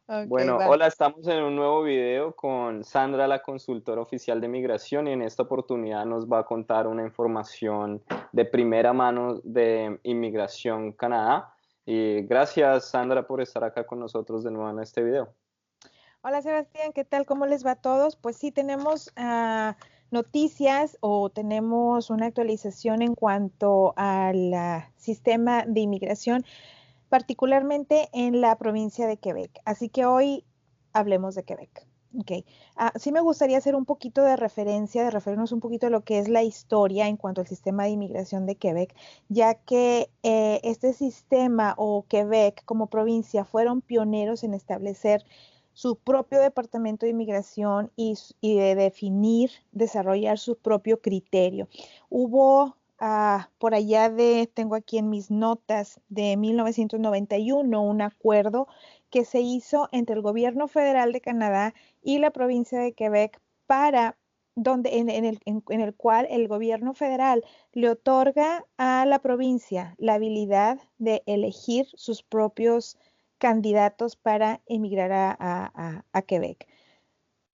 Ok, Bueno, va. hola, estamos en un nuevo video con Sandra, la consultora oficial de migración, y en esta oportunidad nos va a contar una información de primera mano de Inmigración Canadá. Y gracias, Sandra, por estar acá con nosotros de nuevo en este video. Hola Sebastián, ¿qué tal? ¿Cómo les va a todos? Pues sí, tenemos noticias o tenemos una actualización en cuanto al sistema de inmigración, particularmente en la provincia de Quebec. Así que hoy hablemos de Quebec. Ok. Sí me gustaría hacer un poquito de referencia, de referirnos un poquito a lo que es la historia en cuanto al sistema de inmigración de Quebec, ya que este sistema o Quebec como provincia fueron pioneros en establecer su propio departamento de inmigración y de definir, desarrollar su propio criterio. Hubo por allá tengo aquí en mis notas, de 1991, un acuerdo que se hizo entre el gobierno federal de Canadá y la provincia de Quebec para en el cual el gobierno federal le otorga a la provincia la habilidad de elegir sus propios candidatos para emigrar a Quebec.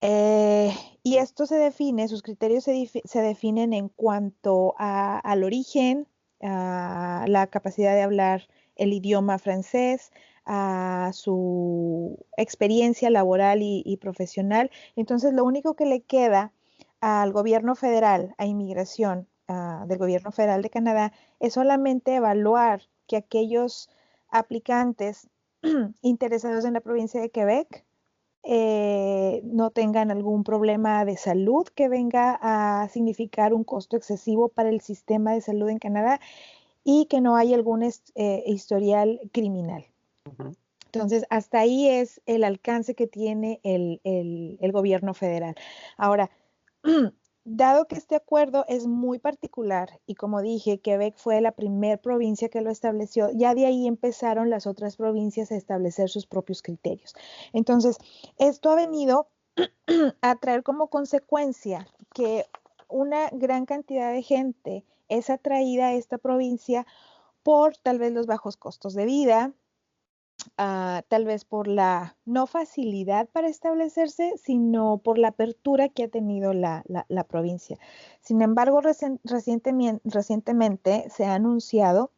Eh, y esto se define, sus criterios se definen en cuanto al origen, a la capacidad de hablar el idioma francés, a su experiencia laboral y profesional. Entonces, lo único que le queda al gobierno federal, a inmigración del gobierno federal de Canadá, es solamente evaluar que aquellos aplicantes interesados en la provincia de Quebec no tengan algún problema de salud que venga a significar un costo excesivo para el sistema de salud en Canadá y que no haya algún historial criminal. Ujú. Entonces, hasta ahí es el alcance que tiene el gobierno federal. Ahora, dado que este acuerdo es muy particular y como dije, Quebec fue la primer provincia que lo estableció, ya de ahí empezaron las otras provincias a establecer sus propios criterios. Entonces, esto ha venido a traer como consecuencia que una gran cantidad de gente es atraída a esta provincia por tal vez los bajos costos de vida, tal vez por la no facilidad para establecerse, sino por la apertura que ha tenido la provincia. Sin embargo, recientemente se ha anunciado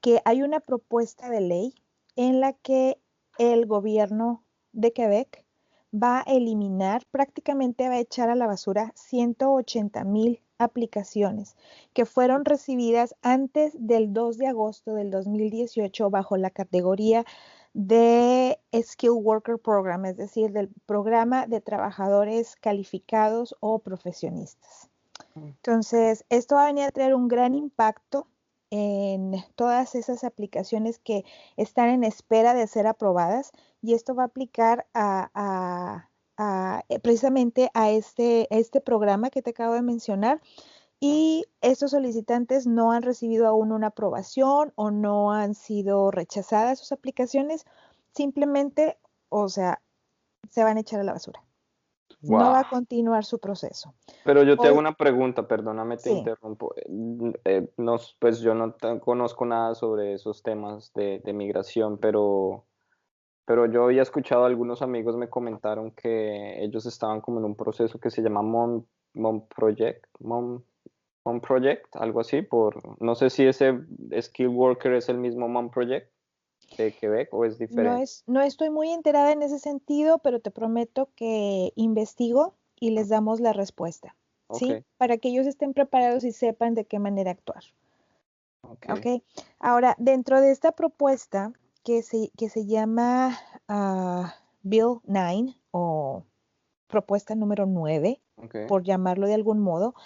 que hay una propuesta de ley en la que el gobierno de Quebec va a eliminar, prácticamente va a echar a la basura 180,000 aplicaciones que fueron recibidas antes del 2 de agosto del 2018 bajo la categoría de Skill Worker Program, es decir, del programa de trabajadores calificados o profesionistas. Entonces, esto va a venir a traer un gran impacto en todas esas aplicaciones que están en espera de ser aprobadas y esto va a aplicar precisamente a este programa que te acabo de mencionar y estos solicitantes no han recibido aún una aprobación o no han sido rechazadas sus aplicaciones, simplemente, o sea, se van a echar a la basura. No va Wow. a continuar su proceso. Pero yo te hago Hoy, una pregunta, perdóname, te sí. interrumpo. No, pues yo no conozco nada sobre esos temas de migración, pero yo había escuchado, algunos amigos me comentaron que ellos estaban como en un proceso que se llama Mom Project, algo así, no sé si ese Skill Worker es el mismo Mom Project de Quebec o es diferente. No estoy muy enterada en ese sentido, pero te prometo que investigo y les damos la respuesta, Ok, ¿sí? Para que ellos estén preparados y sepan de qué manera actuar, ok. ¿ok? Ahora, dentro de esta propuesta que se llama Bill 9 o propuesta número 9, Ok. por llamarlo de algún modo,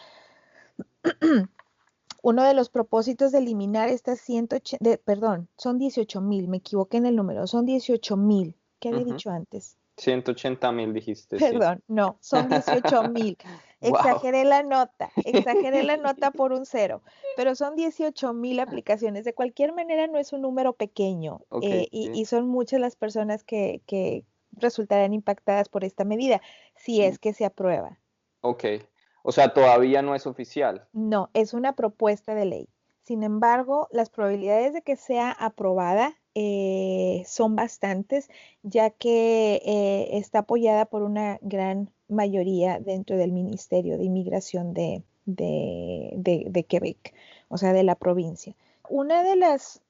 uno de los propósitos de eliminar estas 180, perdón, son 18,000, me equivoqué en el número, son 18,000. ¿Qué había Ujú. dicho antes? 180,000 dijiste, sí. Perdón, no, son 18,000. Wow. Exageré la nota por un cero, pero son 18,000 aplicaciones. De cualquier manera, no es un número pequeño Ok, sí. y son muchas las personas que resultarán impactadas por esta medida, si es que se aprueba. Ok. O sea, todavía no es oficial. No, es una propuesta de ley. Sin embargo, las probabilidades de que sea aprobada son bastantes, ya que está apoyada por una gran mayoría dentro del Ministerio de Inmigración de Quebec, o sea, de la provincia. Una de las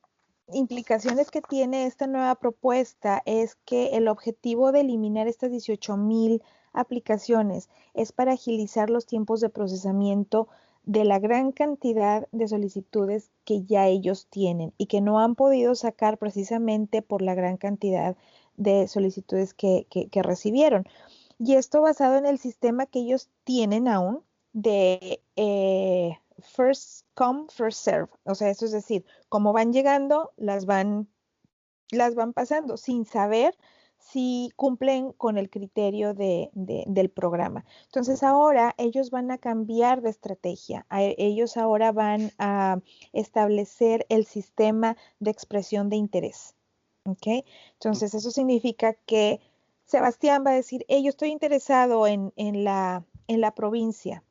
implicaciones que tiene esta nueva propuesta es que el objetivo de eliminar estas 18,000 aplicaciones es para agilizar los tiempos de procesamiento de la gran cantidad de solicitudes que ya ellos tienen y que no han podido sacar precisamente por la gran cantidad de solicitudes que recibieron. Y esto basado en el sistema que ellos tienen aún de first come, first serve. O sea, eso es decir, como van llegando, las van pasando sin saber si cumplen con el criterio del programa. Entonces ahora ellos van a cambiar de estrategia. Ellos ahora van a establecer el sistema de expresión de interés. ¿Ok? Entonces eso significa que Sebastián va a decir, hey, yo estoy interesado en la provincia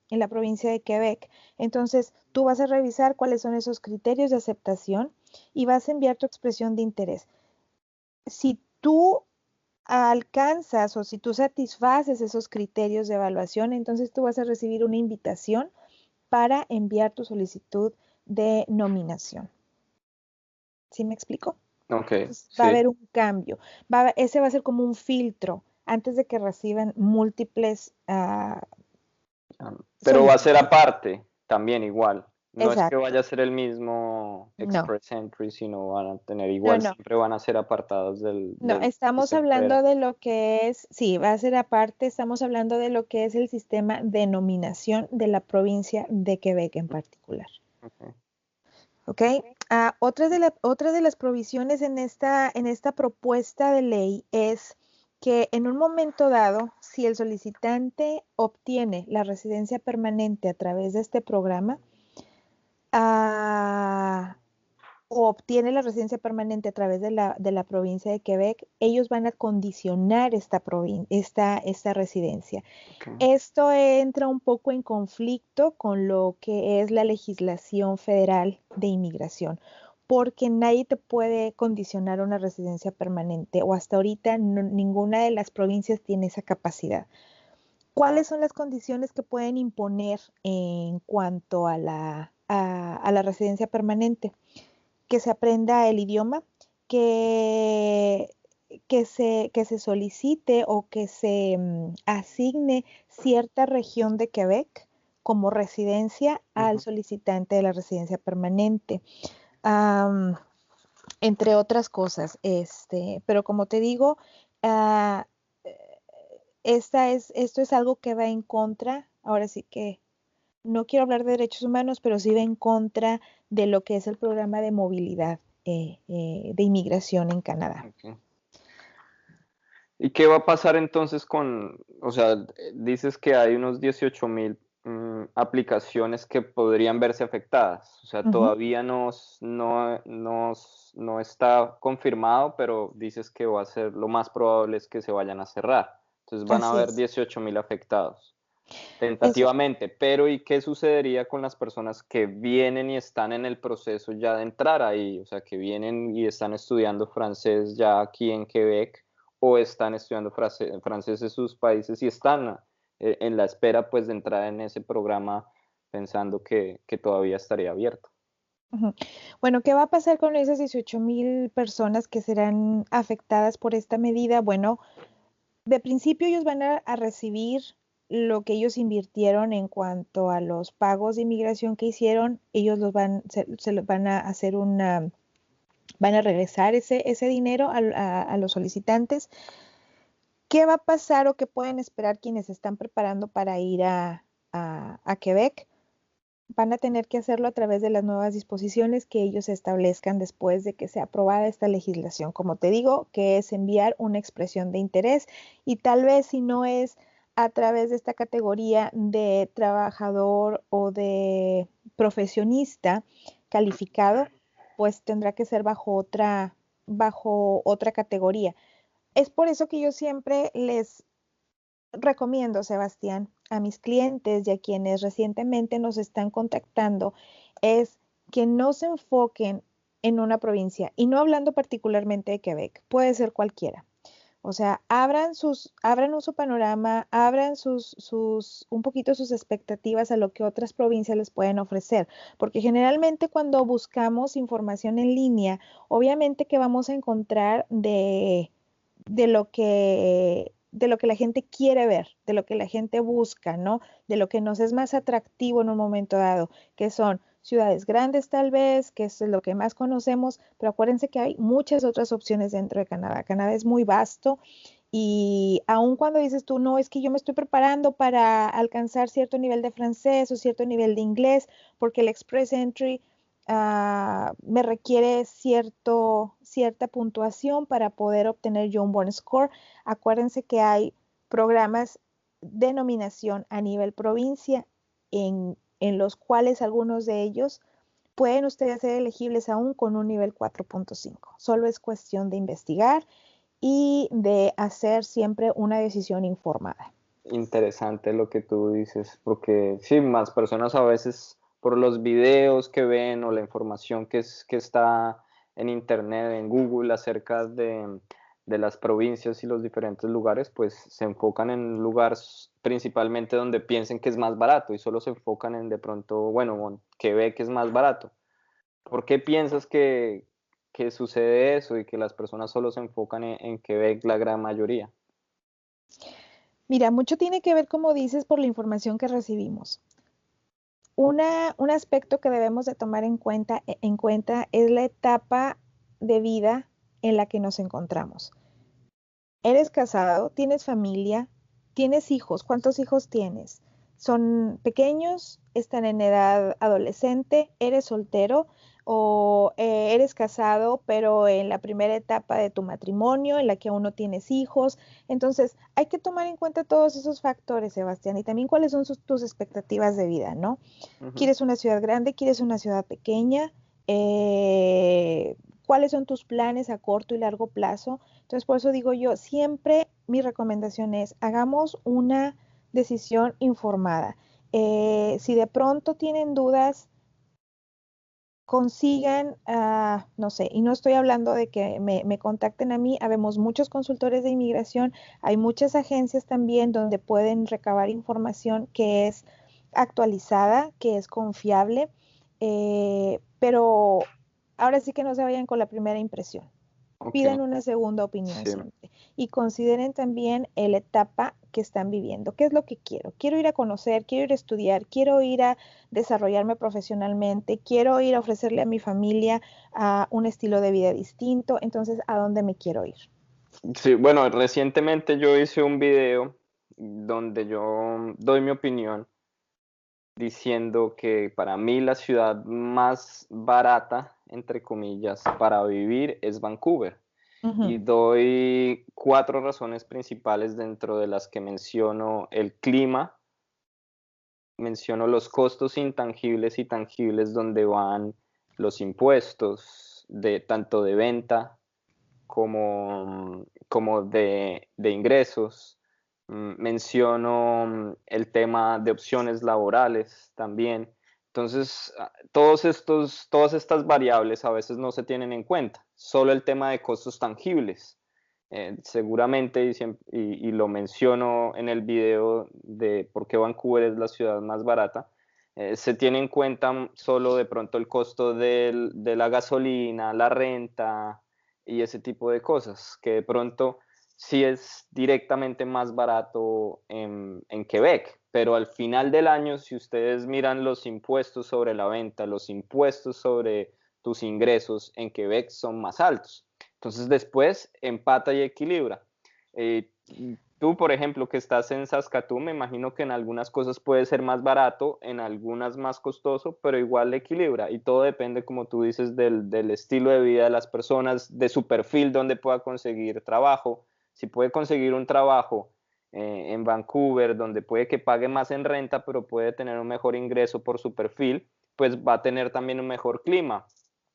de Quebec. Entonces tú vas a revisar cuáles son esos criterios de aceptación y vas a enviar tu expresión de interés. Si tú alcanzas o si tú satisfaces esos criterios de evaluación, entonces tú vas a recibir una invitación para enviar tu solicitud de nominación. ¿Sí me explico? Ok, Entonces, va a sí. haber un cambio. Ese va a ser como un filtro antes de que reciban múltiples Pero va a ser solicitudes. aparte, también igual. No es que Exacto. vaya a ser el mismo No, Express Entry, sino van a tener no, igual, no. siempre van a ser apartados No, que estamos se espera. hablando de lo que es, sí, va a ser aparte, estamos hablando de lo que es el sistema de nominación de la provincia de Quebec en particular. Okay. ¿Ok? Otra de las provisiones en esta propuesta de ley es que en un momento dado, si el solicitante obtiene la residencia permanente a través de este programa, ah, o obtiene la residencia permanente a través de la provincia de Quebec, ellos van a condicionar esta residencia. Okay. Esto entra un poco en conflicto con lo que es la legislación federal de inmigración, porque nadie te puede condicionar una residencia permanente o hasta ahorita ninguna de las provincias tiene esa capacidad. ¿Cuáles son las condiciones que pueden imponer en cuanto a la residencia permanente? Que se aprenda el idioma, que, que se solicite o que se asigne cierta región de Quebec como residencia al solicitante de la residencia permanente, um, entre otras cosas. Pero como te digo, uh, esto es algo que va en contra, ahora sí que no quiero hablar de derechos humanos, pero sí va en contra de lo que es el programa de movilidad de inmigración en Canadá. Okay. ¿Y qué va a pasar entonces o sea, dices que hay unos 18,000 aplicaciones que podrían verse afectadas? O sea, Ujú. todavía no está confirmado, pero dices que va a ser, lo más probable es que se vayan a cerrar. Entonces van a Así haber es. 18,000 afectados, Eso, tentativamente. Pero ¿y qué sucedería con las personas que vienen y están en el proceso ya de entrar ahí? O sea, que vienen y están estudiando francés ya aquí en Quebec o están estudiando francés en sus países y están en la espera pues de entrar en ese programa pensando que todavía estaría abierto. ujú. Bueno, ¿qué va a pasar con esas 18,000 personas que serán afectadas por esta medida? Bueno, de principio ellos van a recibir lo que ellos invirtieron en cuanto a los pagos de inmigración que hicieron. Ellos se los van a hacer van a regresar ese dinero a los solicitantes. ¿Qué va a pasar o qué pueden esperar quienes se están preparando para ir a Quebec? Van a tener que hacerlo a través de las nuevas disposiciones que ellos establezcan después de que sea aprobada esta legislación. Como te digo, que es enviar una expresión de interés y tal vez si no es a través de esta categoría de trabajador o de profesionista calificado, pues tendrá que ser bajo otra categoría. Es por eso que yo siempre les recomiendo, Sebastián, a mis clientes y a quienes recientemente nos están contactando, es que no se enfoquen en una provincia, y no hablando particularmente de Quebec, puede ser cualquiera. O sea, abran su panorama, abran un poquito sus expectativas a lo que otras provincias les pueden ofrecer, porque generalmente cuando buscamos información en línea, obviamente que vamos a encontrar de lo que la gente quiere ver, de lo que la gente busca, ¿no? De lo que nos es más atractivo en un momento dado, que son ciudades grandes tal vez, que es lo que más conocemos, pero acuérdense que hay muchas otras opciones dentro de Canadá. Canadá es muy vasto y aun cuando dices tú, no, es que yo me estoy preparando para alcanzar cierto nivel de francés o cierto nivel de inglés, porque el Express Entry me requiere cierta puntuación para poder obtener yo un buen score. Acuérdense que hay programas de nominación a nivel provincia en los cuales algunos de ellos pueden ustedes ser elegibles aún con un nivel 4.5. Solo es cuestión de investigar y de hacer siempre una decisión informada. Interesante lo que tú dices, porque sí, más personas a veces por los videos que ven o la información que está en internet, en Google, acerca de las provincias y los diferentes lugares, pues se enfocan en lugares principalmente donde piensen que es más barato y solo se enfocan en de pronto, bueno, Quebec es más barato. ¿Por qué piensas que sucede eso y que las personas solo se enfocan en Quebec la gran mayoría? Mira, mucho tiene que ver, como dices, por la información que recibimos. Un aspecto que debemos de tomar en cuenta es la etapa de vida en la que nos encontramos. ¿Eres casado? ¿Tienes familia? ¿Tienes hijos? ¿Cuántos hijos tienes? ¿Son pequeños? ¿Están en edad adolescente? ¿Eres soltero? ¿O eres casado, pero en la primera etapa de tu matrimonio, en la que aún no tienes hijos? Entonces, hay que tomar en cuenta todos esos factores, Sebastián, y también cuáles son tus expectativas de vida, ¿no? Ujú. ¿Quieres una ciudad grande? ¿Quieres una ciudad pequeña? ¿Cuáles son tus planes a corto y largo plazo? Entonces, por eso digo yo, siempre mi recomendación es, hagamos una decisión informada. Si de pronto tienen dudas, consigan, no sé, y no estoy hablando de que me contacten a mí, habemos muchos consultores de inmigración, hay muchas agencias también donde pueden recabar información que es actualizada, que es confiable, pero ahora sí que no se vayan con la primera impresión, Ok, pidan una segunda opinión sí. siempre y consideren también la etapa que están viviendo. ¿Qué es lo que quiero? Quiero ir a conocer, quiero ir a estudiar, quiero ir a desarrollarme profesionalmente, quiero ir a ofrecerle a mi familia un estilo de vida distinto. Entonces, ¿a dónde me quiero ir? Sí, bueno, recientemente yo hice un video donde yo doy mi opinión diciendo que para mí la ciudad más barata, entre comillas, para vivir es Vancouver. Ujú, Y doy 4 razones principales dentro de las que menciono el clima, menciono los costos intangibles y tangibles donde van los impuestos de tanto de venta como de ingresos. Menciono el tema de opciones laborales también. Entonces, todas estas variables a veces no se tienen en cuenta, solo el tema de costos tangibles. Seguramente, y lo menciono en el video de por qué Vancouver es la ciudad más barata, se tiene en cuenta solo de pronto el costo de la gasolina, la renta, y ese tipo de cosas, que de pronto sí es directamente más barato en Quebec, pero al final del año, si ustedes miran los impuestos sobre la venta, los impuestos sobre tus ingresos en Quebec son más altos. Entonces después empata y equilibra. Eh, Tú, por ejemplo, que estás en Saskatoon, me imagino que en algunas cosas puede ser más barato, en algunas más costoso, pero igual equilibra. Y todo depende, como tú dices, del estilo de vida de las personas, de su perfil, donde pueda conseguir trabajo. Si puede conseguir un trabajo en Vancouver, donde puede que pague más en renta, pero puede tener un mejor ingreso por su perfil, pues va a tener también un mejor clima.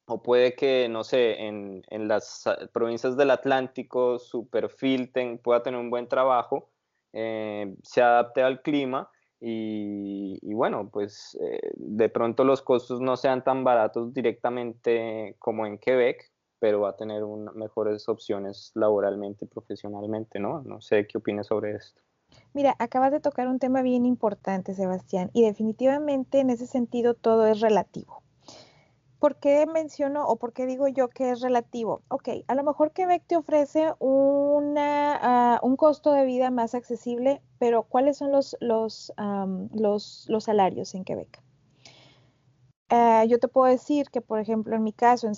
O puede que, no sé, en las provincias del Atlántico su perfil pueda tener un buen trabajo, se adapte al clima y bueno, pues de pronto los costos no sean tan baratos directamente como en Quebec, pero va a tener mejores opciones laboralmente y profesionalmente, ¿no? No sé qué opinas sobre esto. Mira, acabas de tocar un tema bien importante, Sebastián, y definitivamente en ese sentido todo es relativo. ¿Por qué menciono o por qué digo yo que es relativo? Ok, a lo mejor Quebec te ofrece un costo de vida más accesible, pero ¿cuáles son los salarios en Quebec? Yo te puedo decir que, por ejemplo, en mi caso, en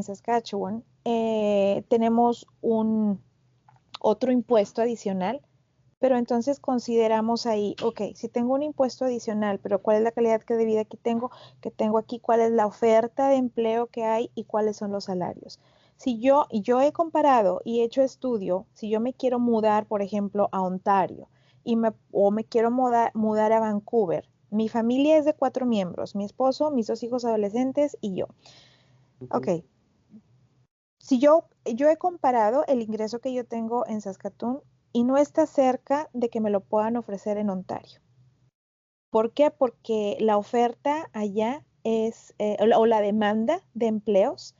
Saskatchewan, tenemos otro impuesto adicional, pero entonces consideramos ahí, ok, si tengo un impuesto adicional, pero ¿cuál es la calidad de vida que tengo aquí? ¿Cuál es la oferta de empleo que hay y cuáles son los salarios? Si yo he comparado y he hecho estudio, si yo me quiero mudar, por ejemplo, a Ontario o me quiero mudar a Vancouver, mi familia es de 4 miembros, mi esposo, mis 2 hijos adolescentes y yo. Ok, si yo he comparado el ingreso que yo tengo en Saskatoon y no está cerca de que me lo puedan ofrecer en Ontario. ¿Por qué? Porque la oferta allá o la demanda de empleos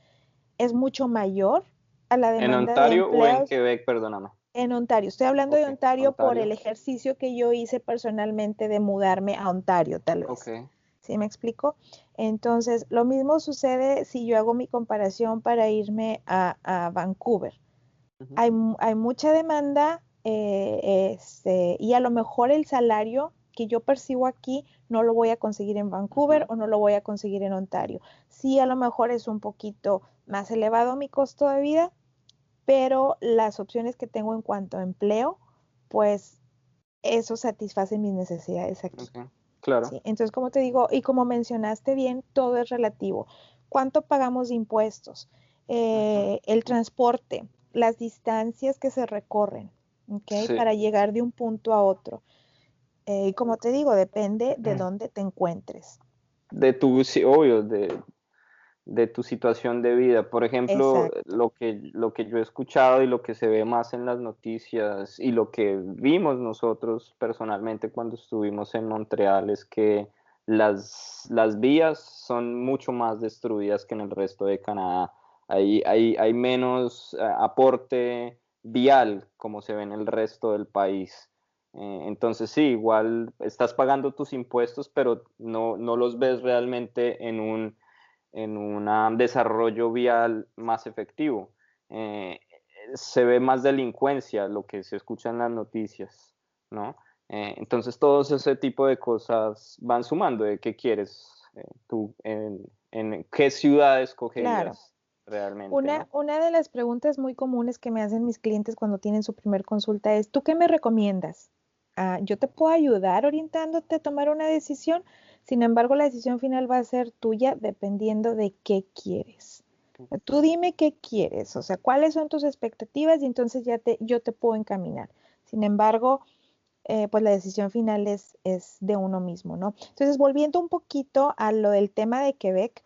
es mucho mayor a la ¿En demanda de Ontario o en empleos Quebec? Perdóname. en Ontario. Estoy hablando de Ok, Ontario por el Ontario. ejercicio que yo hice personalmente de mudarme a Ontario, tal Ok. vez. ¿Sí me explico? Entonces, lo mismo sucede si yo hago mi comparación para irme a Vancouver. Ujú, Hay mucha demanda y a lo mejor el salario que yo percibo aquí no lo voy a conseguir en Vancouver ujú. o no lo voy a conseguir en Ontario. Sí, a lo mejor es un poquito más elevado mi costo de vida, pero las opciones que tengo en cuanto a empleo, pues eso satisface mis necesidades aquí. Ok, claro. ¿Sí? Entonces, como te digo, y como mencionaste bien, todo es relativo. ¿Cuánto pagamos de impuestos? Ujú. El transporte, las distancias que se recorren, ¿ok? Sí. Para llegar de un punto a otro. Y como te digo, depende de dónde te encuentres. Sí, obvio, de tu situación de vida. Por ejemplo, Exacto. lo que yo he escuchado y lo que se ve más en las noticias y lo que vimos nosotros personalmente cuando estuvimos en Montreal es que las vías son mucho más destruidas que en el resto de Canadá. Hay menos aporte vial como se ve en el resto del país. Entonces sí, igual estás pagando tus impuestos, pero no los ves realmente en un desarrollo vial más efectivo. Eh, Se ve más delincuencia, lo que se escucha en las noticias, ¿no? Entonces, todos ese tipo de cosas van sumando de qué quieres tú, en qué ciudad Claro. escogerías realmente, Una, ¿no? una de las preguntas muy comunes que me hacen mis clientes cuando tienen su primer consulta es, ¿tú qué me recomiendas? Yo te puedo ayudar orientándote a tomar una decisión, sin embargo, la decisión final va a ser tuya dependiendo de qué quieres. Tú dime qué quieres, o sea, cuáles son tus expectativas y entonces yo te puedo encaminar. Sin embargo, pues la decisión final es de uno mismo, ¿no? Entonces, volviendo un poquito a lo del tema de Quebec,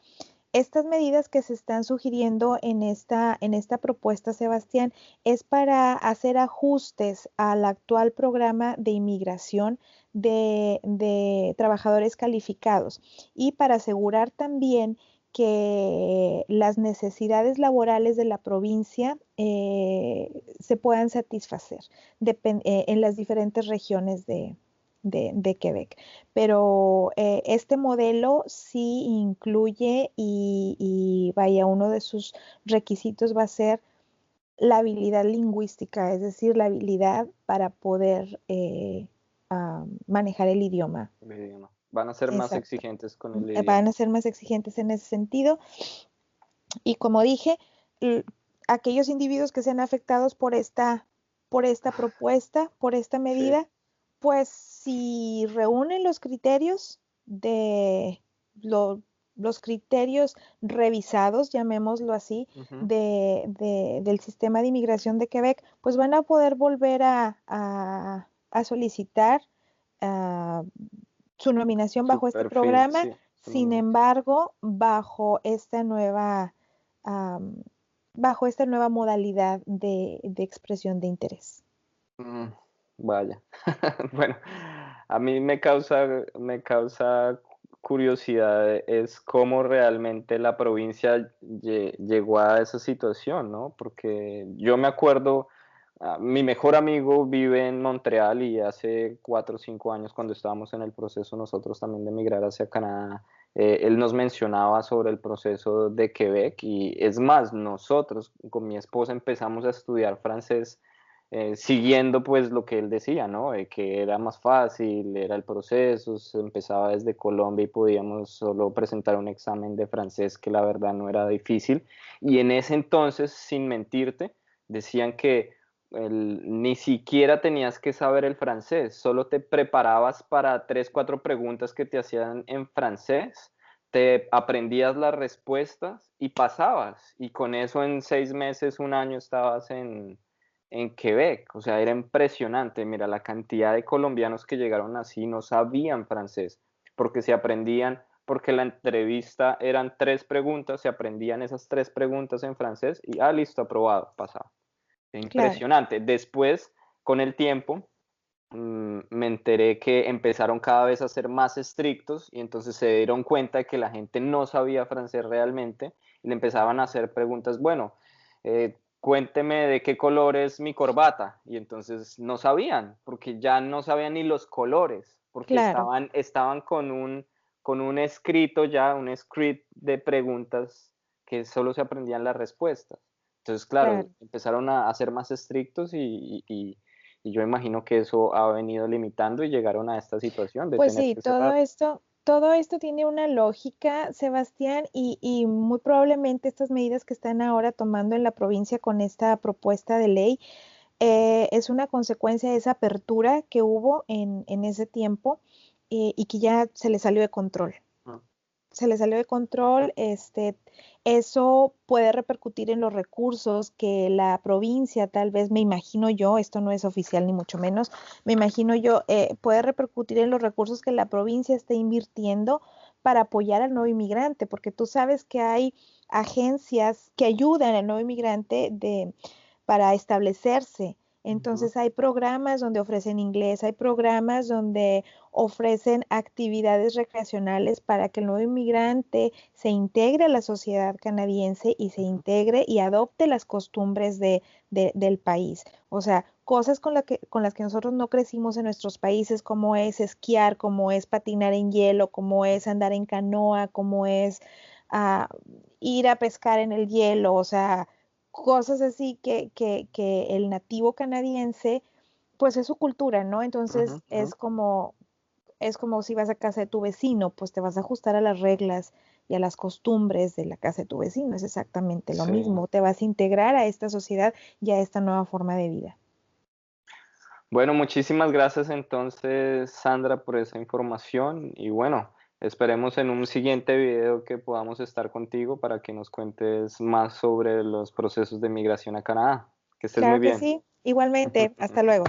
estas medidas que se están sugiriendo en esta propuesta, Sebastián, es para hacer ajustes al actual programa de inmigración de trabajadores calificados y para asegurar también que las necesidades laborales de la provincia se puedan satisfacer en las diferentes regiones de Quebec. Pero este modelo sí incluye y vaya, uno de sus requisitos va a ser la habilidad lingüística, es decir, la habilidad para poder manejar el idioma. El idioma. Van a ser más Exacto. exigentes con el Van idioma. a ser más exigentes en ese sentido. Y como dije, aquellos individuos que sean afectados por esta propuesta, por esta Sí. medida, pues si reúnen los criterios de lo- los criterios revisados, llamémoslo así, Ujú. del sistema de inmigración de Quebec, pues van a poder volver a solicitar ah, su nominación Su bajo este perfil, programa. sí. Su Sin nominación. embargo, am, bajo esta nueva modalidad de expresión de interés. Mm, vaya. Bueno, a mí me causa curiosidad es cómo realmente la provincia llegó a esa situación, ¿no? Porque yo me acuerdo, mi mejor amigo vive en Montreal y hace 4 o 5 años cuando estábamos en el proceso nosotros también de emigrar hacia Canadá, él nos mencionaba sobre el proceso de Quebec y es más, nosotros con mi esposa empezamos a estudiar francés siguiendo pues lo que él decía, ¿no? Que era más fácil, era el proceso, se empezaba desde Colombia y podíamos solo presentar un examen de francés que la verdad no era difícil. Y en ese entonces, sin mentirte, decían que ni siquiera tenías que saber el francés, solo te preparabas para 3, 4 preguntas que te hacían en francés, te aprendías las respuestas y pasabas. Y con eso en 6 meses, un año estabas en Quebec, o sea, era impresionante. Mira, la cantidad de colombianos que llegaron así no sabían francés, porque se aprendían, porque la entrevista eran 3 preguntas, se aprendían esas 3 preguntas en francés y, listo, aprobado, pasado. Claro. Impresionante. Después, con el tiempo, me enteré que empezaron cada vez a ser más estrictos y entonces se dieron cuenta de que la gente no sabía francés realmente y le empezaban a hacer preguntas, bueno, cuénteme de qué color es mi corbata. Y entonces no sabían, porque ya no sabían ni los colores, porque Claro, estaban con un escrito ya, un script de preguntas que solo se aprendían las respuestas. Entonces, claro, claro. empezaron a ser más estrictos y yo imagino que eso ha venido limitando y llegaron a esta situación de Pues tener sí, que cerrar. todo esto tiene una lógica, Sebastián, y muy probablemente estas medidas que están ahora tomando en la provincia con esta propuesta de ley es una consecuencia de esa apertura que hubo en ese tiempo y que ya se le salió de control. Ah, Se le salió de control, eso puede repercutir en los recursos que la provincia, tal vez me imagino yo, esto no es oficial ni mucho menos, me imagino yo, puede repercutir en los recursos que la provincia está invirtiendo para apoyar al nuevo inmigrante, porque tú sabes que hay agencias que ayudan al nuevo inmigrante para establecerse. ujú. Entonces hay programas donde ofrecen inglés, hay programas donde ofrecen actividades recreacionales para que el nuevo inmigrante se integre a la sociedad canadiense y se integre y adopte las costumbres del país. O sea, cosas con las que nosotros no crecimos en nuestros países, como es esquiar, como es patinar en hielo, como es andar en canoa, como es uh, ir a pescar en el hielo, o sea, cosas así que el nativo canadiense, pues es su cultura, ¿no? Ujú, Entonces ujú. es como si vas a casa de tu vecino, pues te vas a ajustar a las reglas y a las costumbres de la casa de tu vecino, es exactamente lo Sí. mismo, te vas a integrar a esta sociedad y a esta nueva forma de vida. Bueno, muchísimas gracias entonces, Sandra, por esa información y bueno, esperemos en un siguiente video que podamos estar contigo para que nos cuentes más sobre los procesos de migración a Canadá. Que estés muy Claro que bien. sí, igualmente, hasta luego.